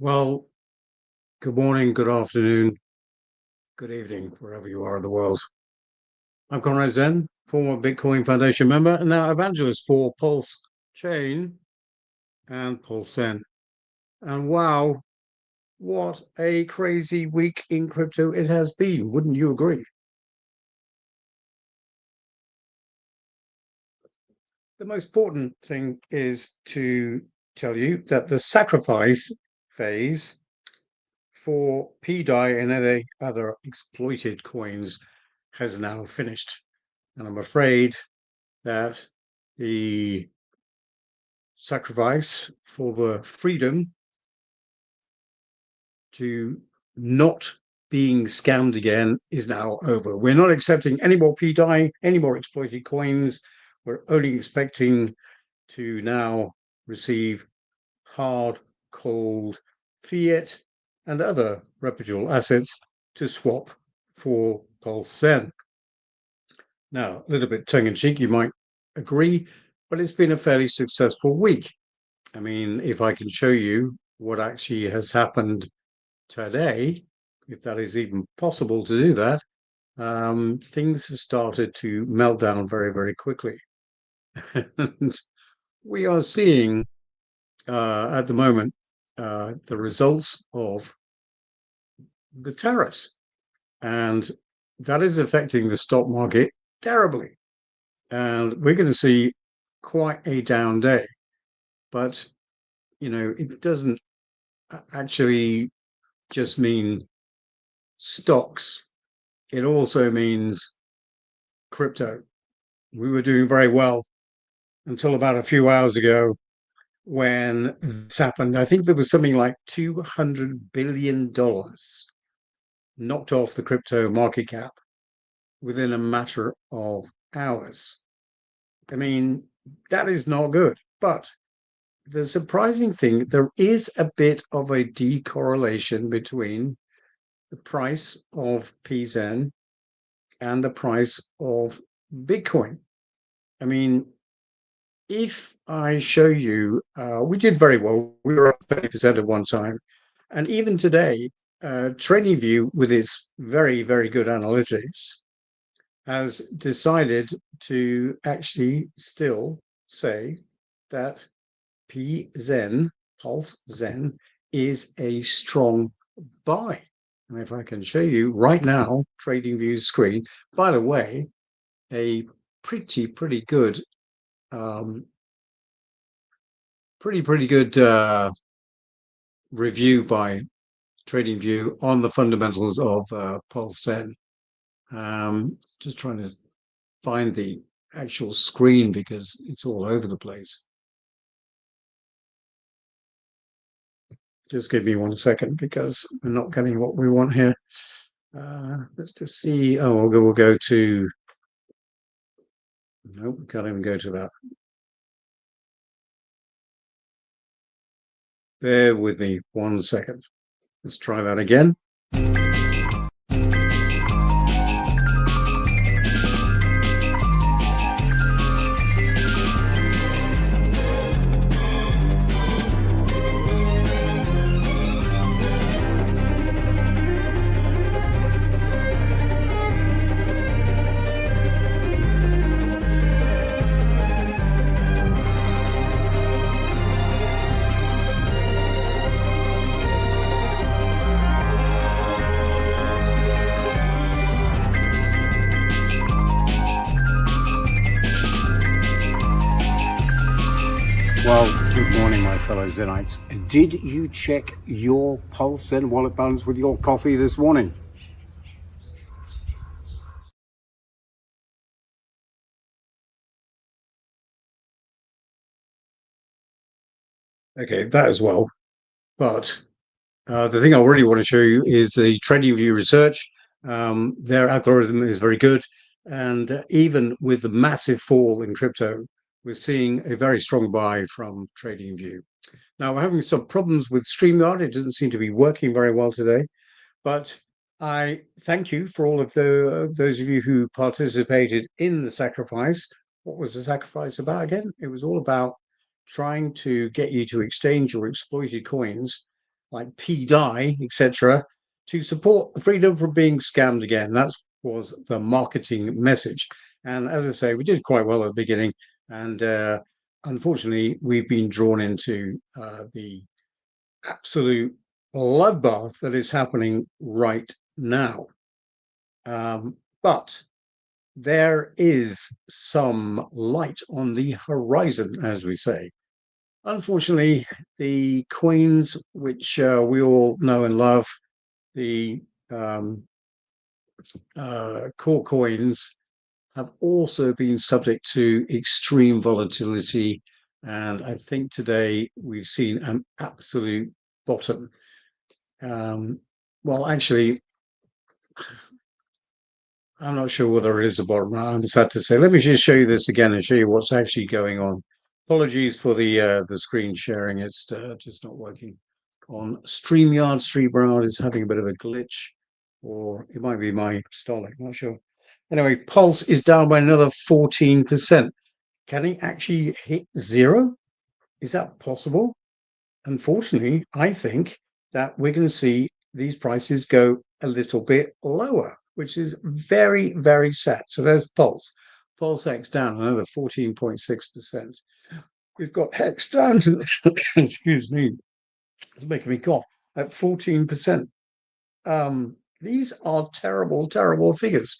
Well, good morning, good afternoon, good evening, wherever you are in the world. I'm Conrad Zen, former Bitcoin Foundation member and now evangelist for Pulse Chain and Pulse Zen. And wow, what a crazy week in crypto it has been. Wouldn't you agree? The most important thing is to tell you that the sacrifice phase for PDI and any other exploited coins has now finished. And I'm afraid that the sacrifice for the freedom to not being scammed again is now over. We're not accepting any more PDI, any more exploited coins. We're only expecting to now receive hard, cold fiat and other reputable assets to swap for Pulse Zen. Now, a little bit tongue in cheek, you might agree, but it's been a fairly successful week. I mean, if I can show you what actually has happened today, if that is even possible to do that, things have started to melt down very, very quickly. And we are seeing at the moment the results of the tariffs, and that is affecting the stock market terribly. And we're going to see quite a down day. But, it doesn't actually just mean stocks. It also means crypto. We were doing very well until about a few hours ago when this happened. I think there was something like $200 billion knocked off the crypto market cap within a matter of hours. I mean, that is not good. But the surprising thing, there is a bit of a decorrelation between the price of PZen and the price of Bitcoin. I mean, if I show you, we did very well. We were up 30% at one time. And even today, TradingView, with its very, very good analytics, has decided to actually still say that PZen, Pulse Zen, is a strong buy. And if I can show you right now, TradingView's screen, by the way, a pretty good, pretty good review by TradingView on the fundamentals of Pulse Zen. Just trying to find the actual screen because it's all over the place. Just give me 1 second because we're not getting what we want here. Let's just see. Oh, we'll go to. Nope, we can't even go to that. Bear with me 1 second. Let's try that again. Well, good morning, my fellow Zenites. Did you check your Pulse Zen wallet balance with your coffee this morning? Okay, that as well. But the thing I really want to show you is the TradingView research. Their algorithm is very good. And even with the massive fall in crypto, we're seeing a very strong buy from TradingView. Now, we're having some problems with StreamYard. It doesn't seem to be working very well today. But I thank you for all of those of you who participated in the sacrifice. What was the sacrifice about again? It was all about trying to get you to exchange your exploited coins like PDI, etc., to support the freedom from being scammed again. That was the marketing message. And as I say, we did quite well at the beginning. And unfortunately, we've been drawn into the absolute bloodbath that is happening right now. But there is some light on the horizon, as we say. Unfortunately, the coins, which we all know and love, the um, core coins, have also been subject to extreme volatility. And I think today we've seen an absolute bottom. Well, actually, I'm not sure whether it is a bottom. I'm sad to say. Let me just show you this again and show you what's actually going on. Apologies for the screen sharing. It's just not working on StreamYard. StreamYard is having a bit of a glitch, or it might be my Starlink. Not sure. Anyway, Pulse is down by another 14%. Can it actually hit zero? Is that possible? Unfortunately, I think that we're going to see these prices go a little bit lower, which is very, very sad. So there's Pulse. Pulse X down another 14.6%. We've got Hex down, excuse me, it's making me cough, at 14%. These are terrible, terrible figures.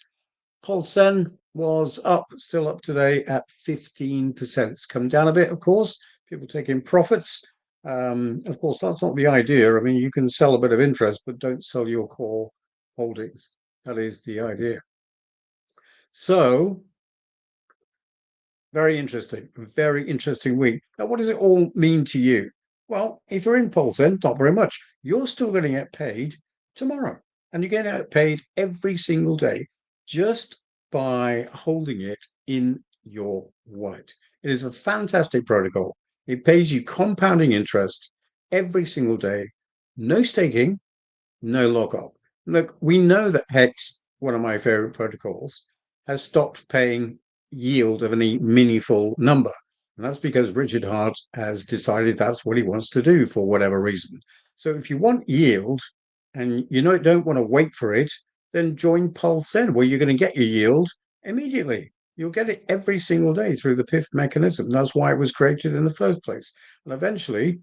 Paulsen was up, still up today at 15%. It's come down a bit, of course. People taking profits. Of course, that's not the idea. I mean, you can sell a bit of interest, but don't sell your core holdings. That is the idea. So, very interesting week. Now, what does it all mean to you? Well, if you're in Paulsen, not very much. You're still going to get paid tomorrow, and you're going to get paid every single day just by holding it in your wallet. It is a fantastic protocol. It pays you compounding interest every single day, no staking, no lockup. Look, we know that Hex, one of my favorite protocols, has stopped paying yield of any meaningful number. And that's because Richard Hart has decided that's what he wants to do for whatever reason. So if you want yield and you don't want to wait for it, then join Pulse-N, where you're going to get your yield immediately. You'll get it every single day through the PIF mechanism. That's why it was created in the first place. And eventually,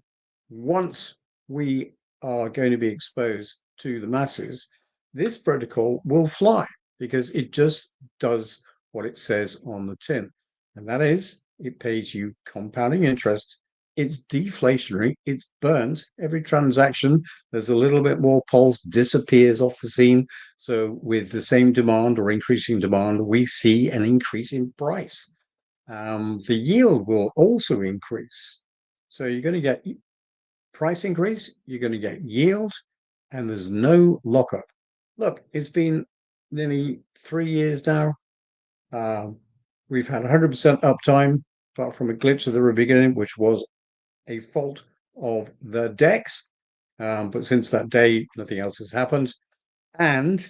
once we are going to be exposed to the masses, this protocol will fly because it just does what it says on the tin. And that is, it pays you compounding interest. It's deflationary. It's burnt. Every transaction, there's a little bit more pulse disappears off the scene. So with the same demand or increasing demand, we see an increase in price. The yield will also increase. So you're going to get price increase, you're going to get yield, and there's no lockup. Look, it's been nearly 3 years now. We've had 100% uptime, apart from a glitch at the very beginning, which was a fault of the DEX. But since that day, nothing else has happened. And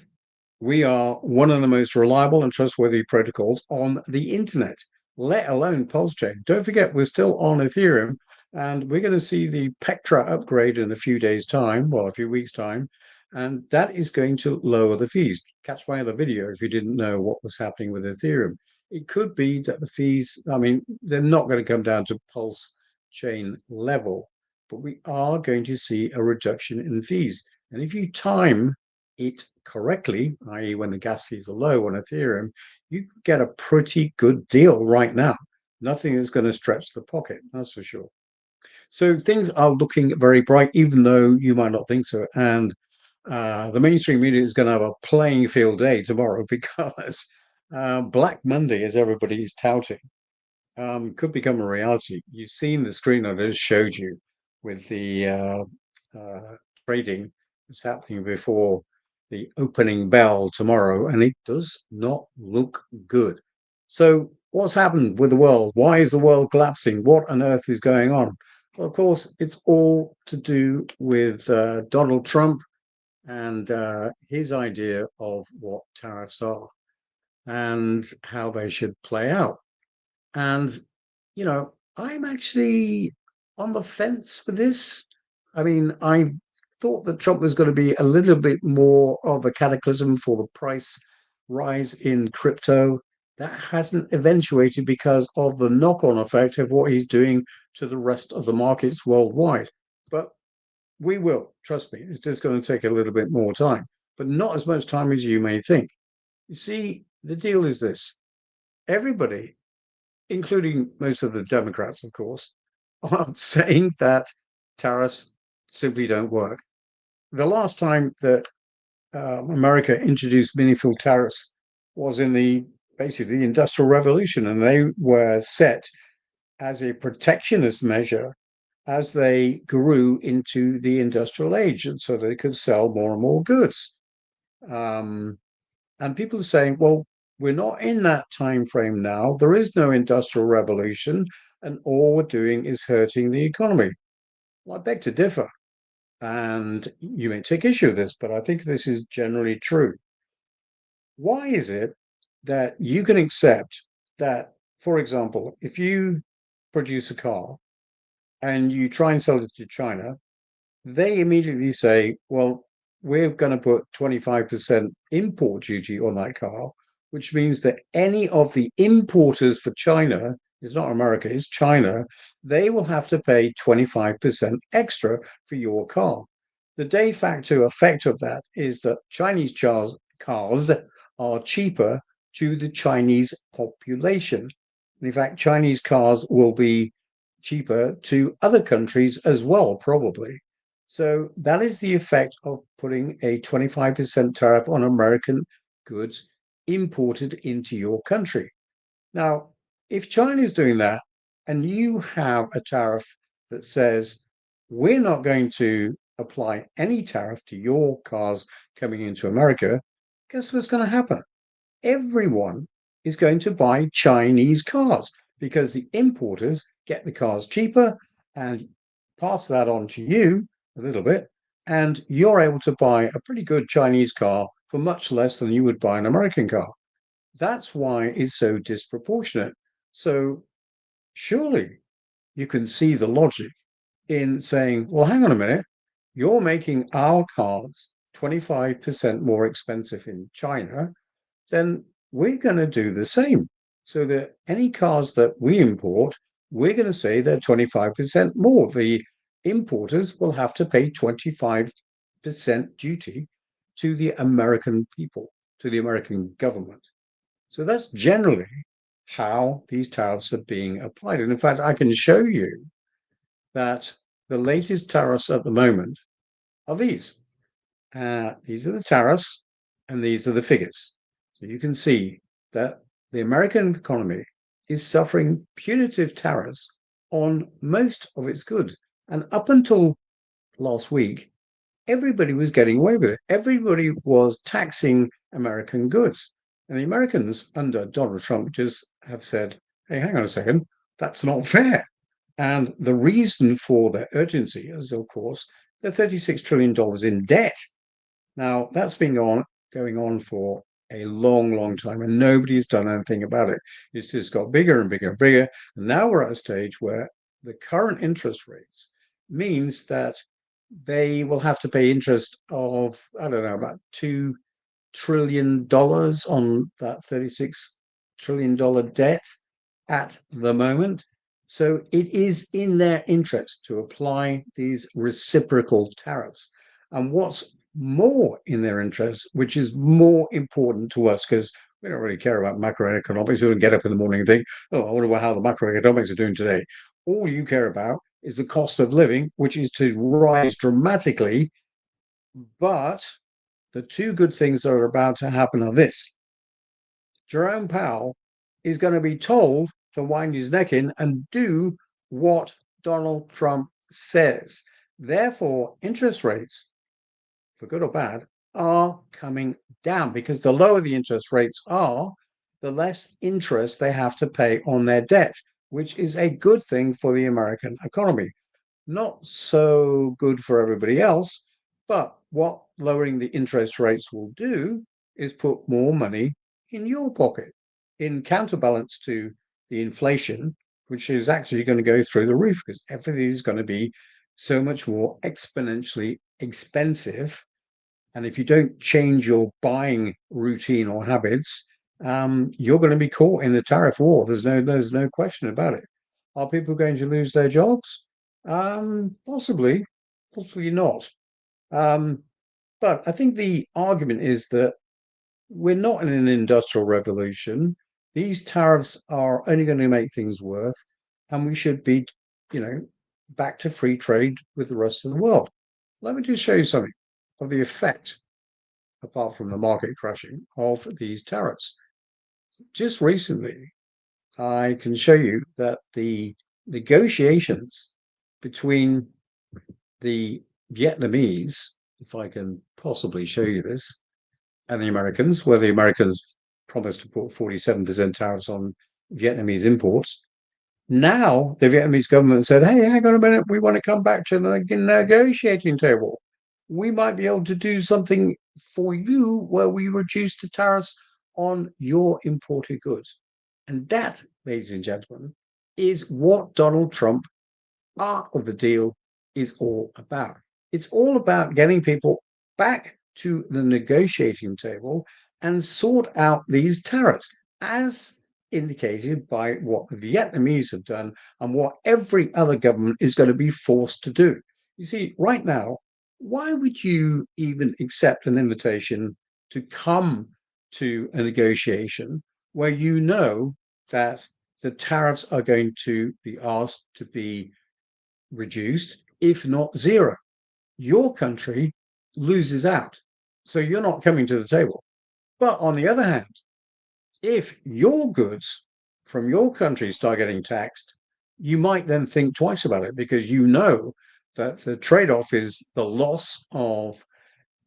we are one of the most reliable and trustworthy protocols on the internet, let alone Pulse Chain. Don't forget, we're still on Ethereum, and we're going to see the Pectra upgrade in a few days' time, well, a few weeks' time, and that is going to lower the fees. Catch my other video if you didn't know what was happening with Ethereum. It could be that the fees, I mean, they're not going to come down to Pulse Chain level, but we are going to see a reduction in fees. And if you time it correctly, i.e. when the gas fees are low on Ethereum, you get a pretty good deal right now. Nothing is going to stretch the pocket, that's for sure. So things are looking very bright, even though you might not think so. And the mainstream media is going to have a playing field day tomorrow because Black Monday, as everybody is touting, could become a reality. You've seen the screen I just showed you with the trading that's happening before the opening bell tomorrow, and it does not look good. So, what's happened with the world? Why is the world collapsing? What on earth is going on? Well, of course, it's all to do with Donald Trump and his idea of what tariffs are and how they should play out. And, I'm actually on the fence for this. I mean, thought that Trump was going to be a little bit more of a cataclysm for the price rise in crypto. That hasn't eventuated because of the knock-on effect of what he's doing to the rest of the markets worldwide. But we will, trust me, it's just going to take a little bit more time, but not as much time as you may think. You see, the deal is this: everybody, including most of the Democrats, of course, are saying that tariffs simply don't work. The last time that America introduced meaningful tariffs was in the basically Industrial Revolution, and they were set as a protectionist measure as they grew into the industrial age, and so they could sell more and more goods. Um, and people are saying, well, we're not in that time frame now. There is no industrial revolution, and all we're doing is hurting the economy. Well, I beg to differ. And you may take issue with this, but I think this is generally true. Why is it that you can accept that, for example, if you produce a car and you try and sell it to China, they immediately say, well, we're going to put 25% import duty on that car, which means that any of the importers for China, it's not America, it's China, they will have to pay 25% extra for your car. The de facto effect of that is that Chinese cars are cheaper to the Chinese population. In fact, Chinese cars will be cheaper to other countries as well, probably. So that is the effect of putting a 25% tariff on American goods imported into your country. Now, if China is doing that and you have a tariff that says we're not going to apply any tariff to your cars coming into America, guess what's going to happen? Everyone is going to buy Chinese cars because the importers get the cars cheaper and pass that on to you a little bit, and you're able to buy a pretty good Chinese car for much less than you would buy an American car. That's why it's so disproportionate. So surely you can see the logic in saying, well, hang on a minute, you're making our cars 25% more expensive in China, then we're going to do the same. So that any cars that we import, we're going to say they're 25% more. The importers will have to pay 25% duty to the American people, to the American government. So that's generally how these tariffs are being applied. And in fact, I can show you that the latest tariffs at the moment are these. These are the tariffs, and these are the figures. So you can see that the American economy is suffering punitive tariffs on most of its goods. And up until last week, everybody was getting away with it. Everybody was taxing American goods. And the Americans under Donald Trump just have said, hey, hang on a second, that's not fair. And the reason for their urgency is, of course, the $36 trillion in debt. Now, that's been going on for a long, long time, and nobody's done anything about it. It's just got bigger and bigger and bigger. And now we're at a stage where the current interest rates means that they will have to pay interest of, I don't know, about $2 trillion on that $36 trillion debt at the moment. So it is in their interest to apply these reciprocal tariffs. And what's more in their interest, which is more important to us, because we don't really care about macroeconomics. We don't get up in the morning and think, oh, I wonder how the macroeconomics are doing today. All you care about is the cost of living, which is to rise dramatically. But the two good things that are about to happen are this: Jerome Powell is going to be told to wind his neck in and do what Donald Trump says. Therefore, interest rates, for good or bad, are coming down because the lower the interest rates are, the less interest they have to pay on their debt, which is a good thing for the American economy. Not so good for everybody else, but what lowering the interest rates will do is put more money in your pocket in counterbalance to the inflation, which is actually going to go through the roof because everything is going to be so much more exponentially expensive. And if you don't change your buying routine or habits, you're going to be caught in the tariff war. There's no question about it. Are people going to lose their jobs? Possibly, possibly not. Um, but I think the argument is that we're not in an industrial revolution. These tariffs are only going to make things worse, and we should be, you know, back to free trade with the rest of the world. Let me just show you something of the effect, apart from the market crashing, of these tariffs. Just recently, I can show you that the negotiations between the Vietnamese, if I can possibly show you this, and the Americans, where the Americans promised to put 47% tariffs on Vietnamese imports. Now the Vietnamese government said, hey, hang on a minute, we want to come back to the negotiating table. We might be able to do something for you where we reduce the tariffs on your imported goods. And that, ladies and gentlemen, is what Donald Trump, art of the deal, is all about. It's all about getting people back to the negotiating table and sort out these tariffs, as indicated by what the Vietnamese have done and what every other government is going to be forced to do. You see, right now, why would you even accept an invitation to come to a negotiation where you know that the tariffs are going to be asked to be reduced, if not zero? Your country loses out. So you're not coming to the table. But on the other hand, if your goods from your country start getting taxed, you might then think twice about it, because you know that the trade off is the loss of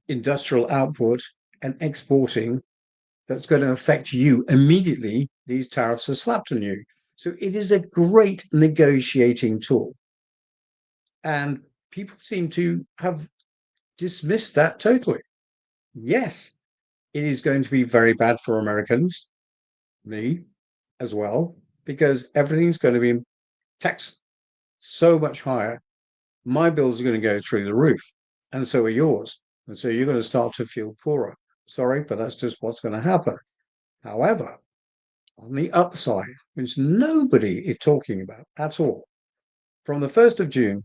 industrial output and exporting that's going to affect you immediately. These tariffs are slapped on you. So it is a great negotiating tool. And people seem to have dismissed that totally. Yes, it is going to be very bad for Americans, me as well, because everything's going to be taxed so much higher. My bills are going to go through the roof, and so are yours. And so you're going to start to feel poorer. Sorry, but that's just what's going to happen. However, on the upside, which nobody is talking about at all, from the 1st of June,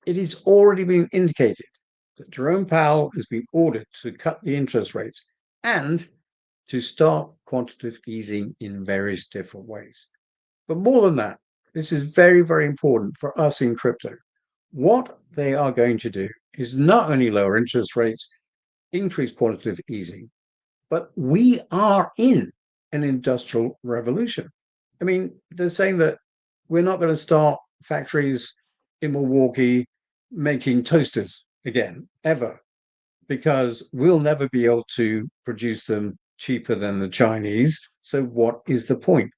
it is already been indicated that Jerome Powell has been ordered to cut the interest rates and to start quantitative easing in various different ways. But more than that, this is very, very important for us in crypto. What they are going to do is not only lower interest rates, increase quantitative easing, but we are in an industrial revolution. I mean, they're saying that we're not going to start factories in Milwaukee making toasters again, ever, because we'll never be able to produce them cheaper than the Chinese. So, what is the point?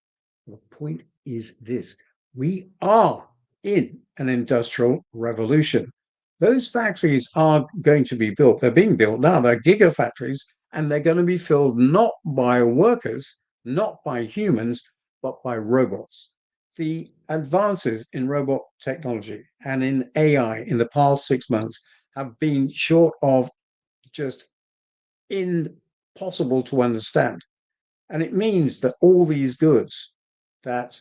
The point is this: we are in an industrial revolution. Those factories are going to be built. They're being built now. They're gigafactories, and they're going to be filled not by workers, not by humans, but by robots. The advances in robot technology and in AI in the past 6 months have been short of just impossible to understand. And it means that all these goods that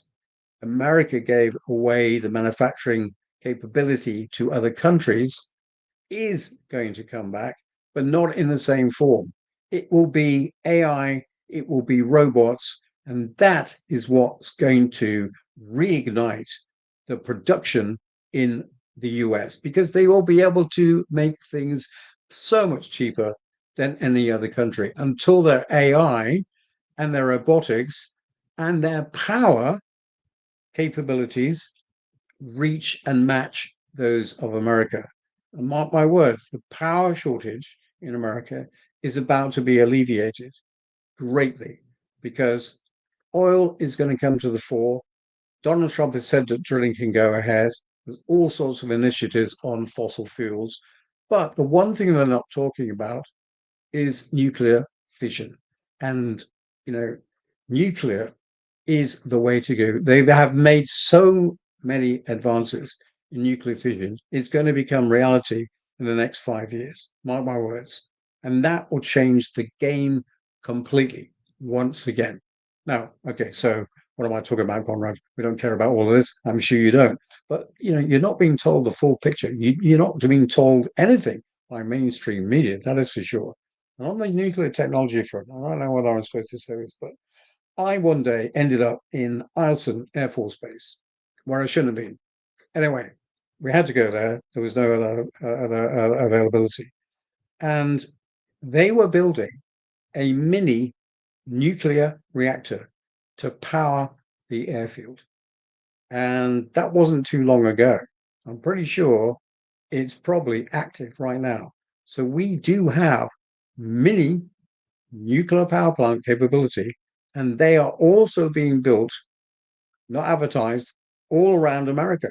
America gave away the manufacturing capability to other countries is going to come back, but not in the same form. It will be AI, it will be robots, and that is what's going to reignite the production in the US, because they will be able to make things so much cheaper than any other country until their AI and their robotics and their power capabilities reach and match those of America. And mark my words, the power shortage in America is about to be alleviated greatly, because oil is going to come to the fore. Donald Trump has said that drilling can go ahead. There's all sorts of initiatives on fossil fuels. But the one thing they're not talking about is nuclear fission. And, nuclear is the way to go. They have made so many advances in nuclear fission. It's going to become reality in the next 5 years. Mark my words. And that will change the game completely once again. Now, okay, so what am I talking about, Conrad? We don't care about all of this. I'm sure you don't. But you're not being told the full picture. You're not being told anything by mainstream media, that is for sure. And on the nuclear technology front, I don't know whether I'm supposed to say this, but I one day ended up in Eielson Air Force Base, where I shouldn't have been. Anyway, we had to go there. There was no other availability. And they were building a mini nuclear reactor to power the airfield. And that wasn't too long ago. I'm pretty sure it's probably active right now. So we do have mini nuclear power plant capability, and they are also being built, not advertised, all around America.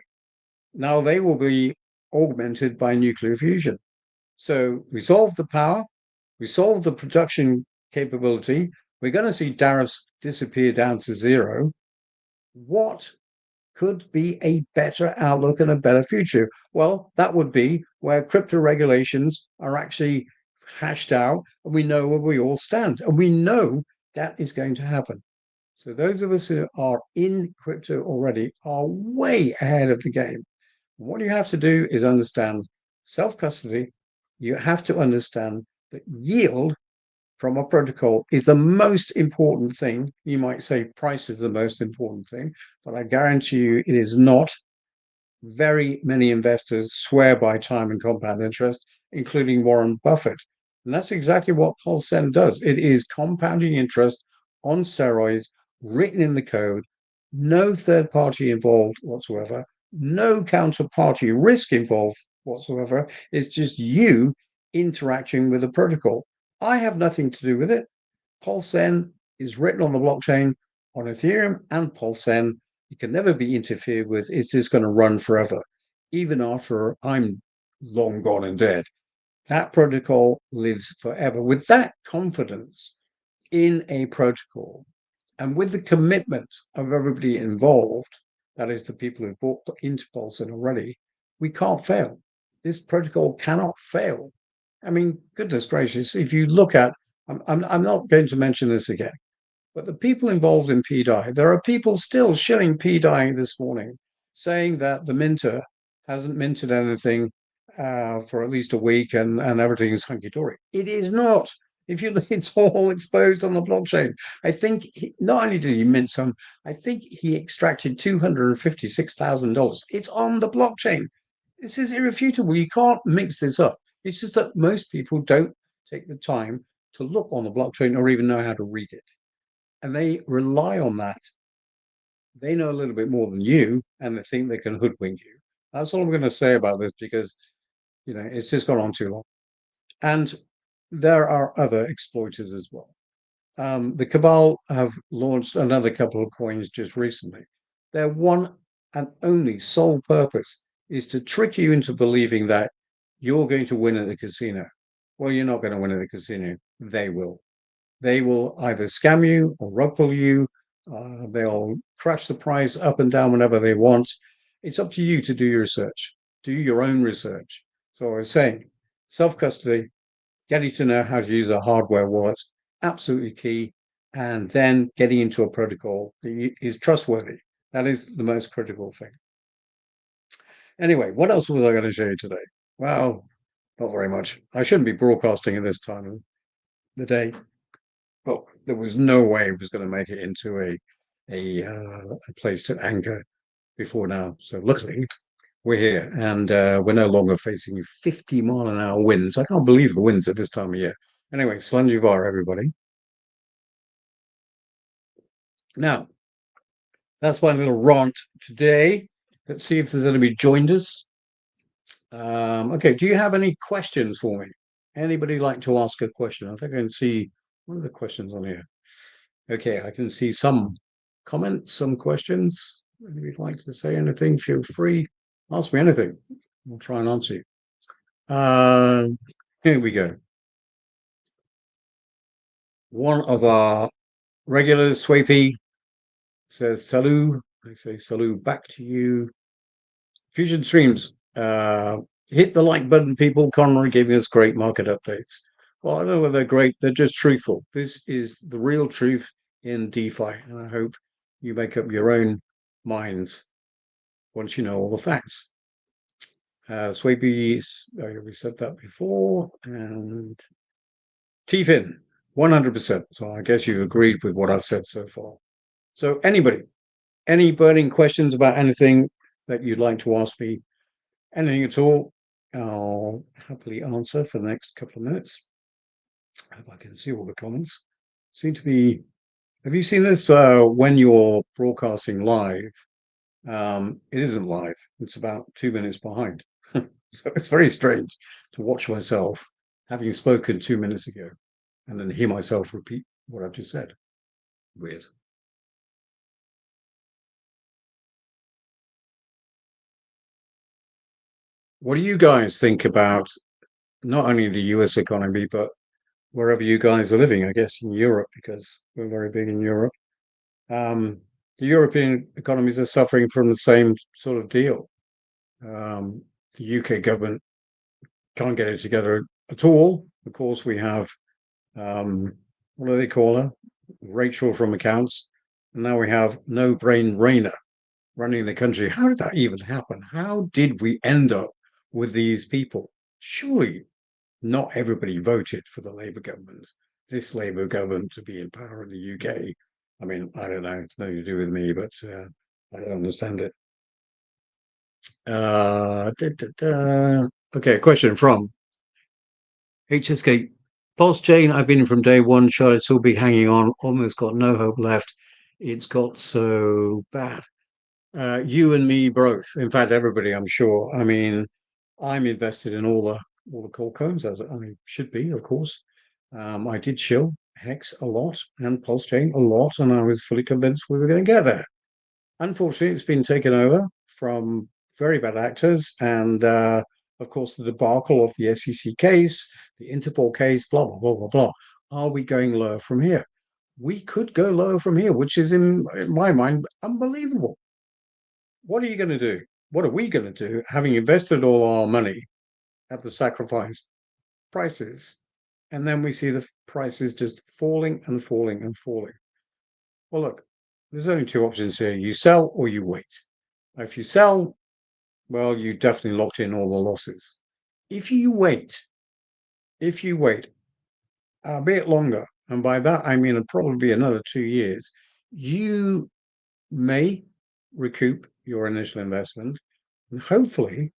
Now they will be augmented by nuclear fusion. So we solved the power, we solved the production capability. We're going to see tariffs disappear down to zero. What could be a better outlook and a better future? Well, that would be where crypto regulations are actually hashed out and we know where we all stand. And we know that is going to happen. So those of us who are in crypto already are way ahead of the game. What you have to do is understand self-custody. You have to understand that yield from a protocol is the most important thing. You might say price is the most important thing, but I guarantee you it is not. Very many investors swear by time and compound interest, including Warren Buffett. And that's exactly what Paulsen does. It is compounding interest on steroids, written in the code, no third party involved whatsoever, no counterparty risk involved whatsoever. It's just you interacting with the protocol. I have nothing to do with it. Paulsen is written on the blockchain on Ethereum and Paulsen. It can never be interfered with. It's just going to run forever, even after I'm long gone and dead. That protocol lives forever. With that confidence in a protocol and with the commitment of everybody involved, that is the people who bought into Paulsen already, we can't fail. This protocol cannot fail. I mean, goodness gracious, if you look at, I'm not going to mention this again, but the people involved in PDI, there are people still shilling PDI this morning, saying that the minter hasn't minted anything for at least a week and everything is hunky-dory. It is not. If you look, it's all exposed on the blockchain. I think not only did he mint some, I think he extracted $256,000. It's on the blockchain. This is irrefutable. You can't mix this up. It's just that most people don't take the time to look on the blockchain or even know how to read it. And they rely on that. They know a little bit more than you, and they think they can hoodwink you. That's all I'm going to say about this because, it's just gone on too long. And there are other exploiters as well. The Cabal have launched another couple of coins just recently. Their one and only sole purpose is to trick you into believing that you're going to win at the casino. Well, you're not going to win at the casino. They will. They will either scam you or rug pull you. They'll crash the price up and down whenever they want. It's up to you to do your research. Do your own research. So I was saying, self-custody, getting to know how to use a hardware wallet, absolutely key. And then getting into a protocol that is trustworthy. That is the most critical thing. Anyway, what else was I going to show you today? Well, not very much. I shouldn't be broadcasting at this time of the day. Well, there was no way it was going to make it into a place to anchor before now. So luckily, we're here, and we're no longer facing 50-mile-an-hour winds. I can't believe the winds at this time of year. Anyway, Slanjivar, everybody. Now, that's my little rant today. Let's see if there's anybody joined us. Okay, do you have any questions for me? Anybody like to ask a question? I think I can see one of the questions on here. Okay, I can see some comments, some questions. If you'd like to say anything, feel free. Ask me anything. I'll try and answer you. Here we go. One of our regulars, Swapey, says salut. I say salut back to you. Fusion Streams. Hit the like button, people. Conroy giving us great market updates. Well, I don't know whether they're great. They're just truthful. This is the real truth in DeFi, and I hope you make up your own minds once you know all the facts. Swapey, we said that before, and TFIN, 100%. So I guess you agreed with what I've said so far. So anybody, any burning questions about anything that you'd like to ask me, anything at all, I'll happily answer for the next couple of minutes. If I can see all the comments. Seem to be, have you seen this? When you're broadcasting live, it isn't live. It's about 2 minutes behind. So it's very strange to watch myself having spoken 2 minutes ago and then hear myself repeat what I've just said. Weird. What do you guys think about not only the US economy, but wherever you guys are living? I guess in Europe, because we're very big in Europe. Um, the European economies are suffering from the same sort of deal. The UK government can't get it together at all. Of course, we have what do they call her? Rachel from accounts. And now we have No Brain Rainer running the country. How did that even happen? How did we end up with these people? Surely not everybody voted for the Labour government, this Labour government, to be in power in the UK. I mean, I don't know, it's nothing to do with me, but I don't understand it. Okay, question from HSK. Pulse chain, I've been in from day one. Shall it still be hanging on? Almost got no hope left. It's got so bad. You and me both. In fact, everybody, I'm sure. I mean, I'm invested in all the call codes, as I should be, of course. I did chill Hex a lot and Pulse Chain a lot, and I was fully convinced we were going to get there. Unfortunately, it's been taken over from very bad actors, and of course, the debacle of the SEC case, the Interpol case, blah blah blah blah blah. Are we going lower from here? We could go lower from here, which is in my mind unbelievable. What are you going to do? What are we going to do, having invested all our money at the sacrifice prices, and then we see the prices just falling and falling and falling? Well, look, there's only two options here. You sell or you wait. If you sell, well, you definitely locked in all the losses. If you wait, a bit longer, and by that I mean it'll probably be another 2 years, you may recoup your initial investment, and hopefully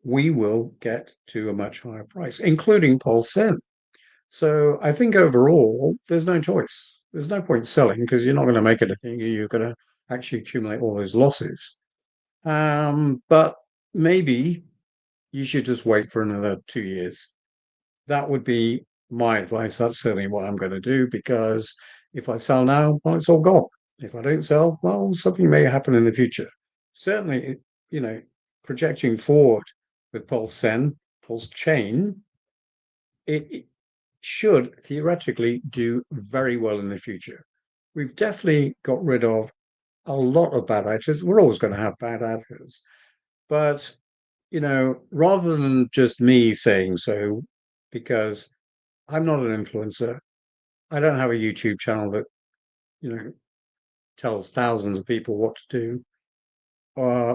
we will get to a much higher price, including Pulse Sen. So I think overall, there's no choice. There's no point selling because you're not going to make anything. You're going to actually accumulate all those losses. But maybe you should just wait for another 2 years. That would be my advice. That's certainly what I'm going to do, because if I sell now, well, it's all gone. If I don't sell, well, something may happen in the future. Certainly, projecting forward with Pulse Sen, Pulse Chain, it should theoretically do very well in the future. We've definitely got rid of a lot of bad actors. We're always going to have bad actors, but rather than just me saying so, because I'm not an influencer, I don't have a YouTube channel that tells thousands of people what to do.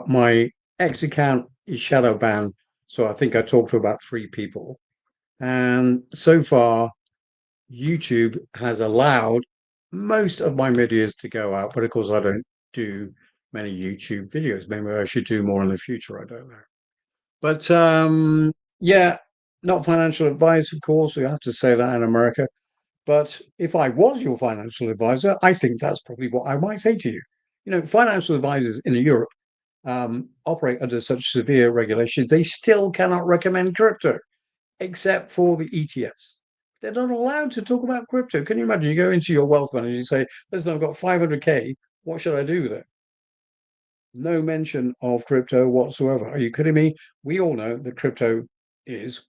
My X account is shadow banned, so I think I talked to about 3 people, and so far YouTube has allowed most of my videos to go out, but of course I don't do many YouTube videos. Maybe I should do more in the future. I don't know. But yeah, not financial advice, of course. We have to say that in America. But if I was your financial advisor, I think that's probably what I might say to you. Financial advisors in Europe operate under such severe regulations, they still cannot recommend crypto except for the ETFs. They're not allowed to talk about crypto. Can you imagine? You go into your wealth manager, you say, listen, I've got 500K. What should I do with it? No mention of crypto whatsoever. Are you kidding me? We all know that crypto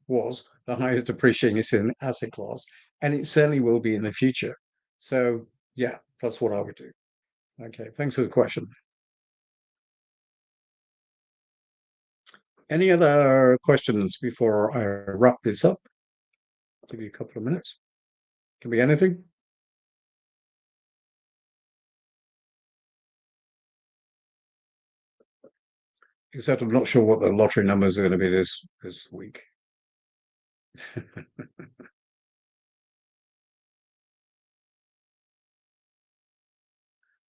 was the highest appreciating asset class, and it certainly will be in the future. So yeah, that's what I would do. Okay, thanks for the question. any other questions before I wrap this up? I'll give you a couple of minutes. Can be anything. Except I'm not sure what the lottery numbers are going to be this week.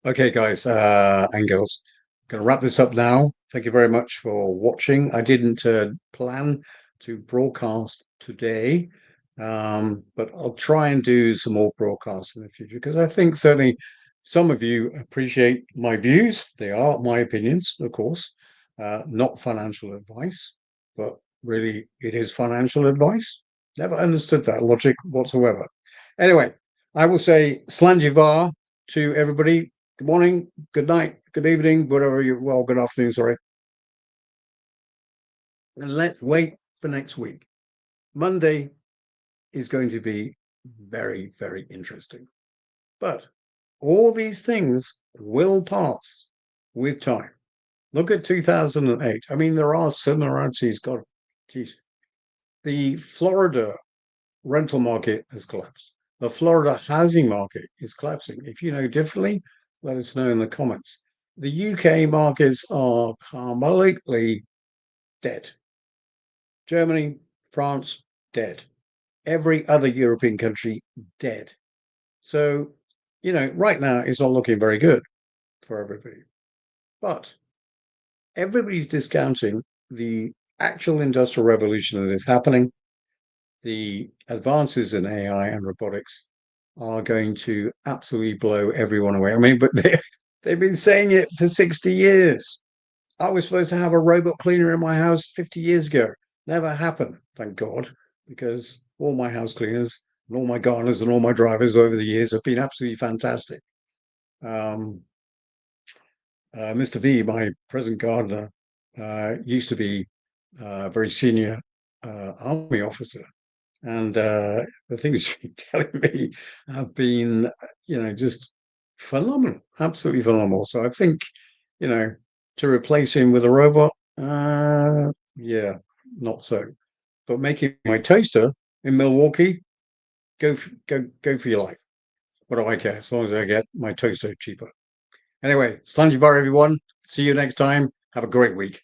Okay, guys and girls, going to wrap this up now. Thank you very much for watching. I didn't plan to broadcast today, but I'll try and do some more broadcasts in the future because I think certainly some of you appreciate my views. They are my opinions, of course, not financial advice, but really it is financial advice. Never understood that logic whatsoever. Anyway, I will say Slanjivar to everybody. Good morning, good night, good evening, whatever you, well, good afternoon, sorry. And let's wait for next week. Monday is going to be very, very interesting. But all these things will pass with time. Look at 2008. I mean, there are similarities. God, geez. The Florida rental market has collapsed. The Florida housing market is collapsing. If you know differently, let us know in the comments. The UK markets are completely dead. Germany, France, dead. Every other European country, dead. So, right now it's not looking very good for everybody. But everybody's discounting the actual industrial revolution that is happening. The advances in AI and robotics are going to absolutely blow everyone away. I mean, but they've been saying it for 60 years. I was supposed to have a robot cleaner in my house 50 years ago. Never happened, thank God, because all my house cleaners and all my gardeners and all my drivers over the years have been absolutely fantastic. Mr. V, my present gardener, used to be a very senior army officer. And the things you're telling me have been, just phenomenal, absolutely phenomenal. So I think, to replace him with a robot, yeah, not so. But making my toaster in Milwaukee, go for your life. What do I care? As long as I get my toaster cheaper. Anyway, Slanjivar, everyone. See you next time. Have a great week.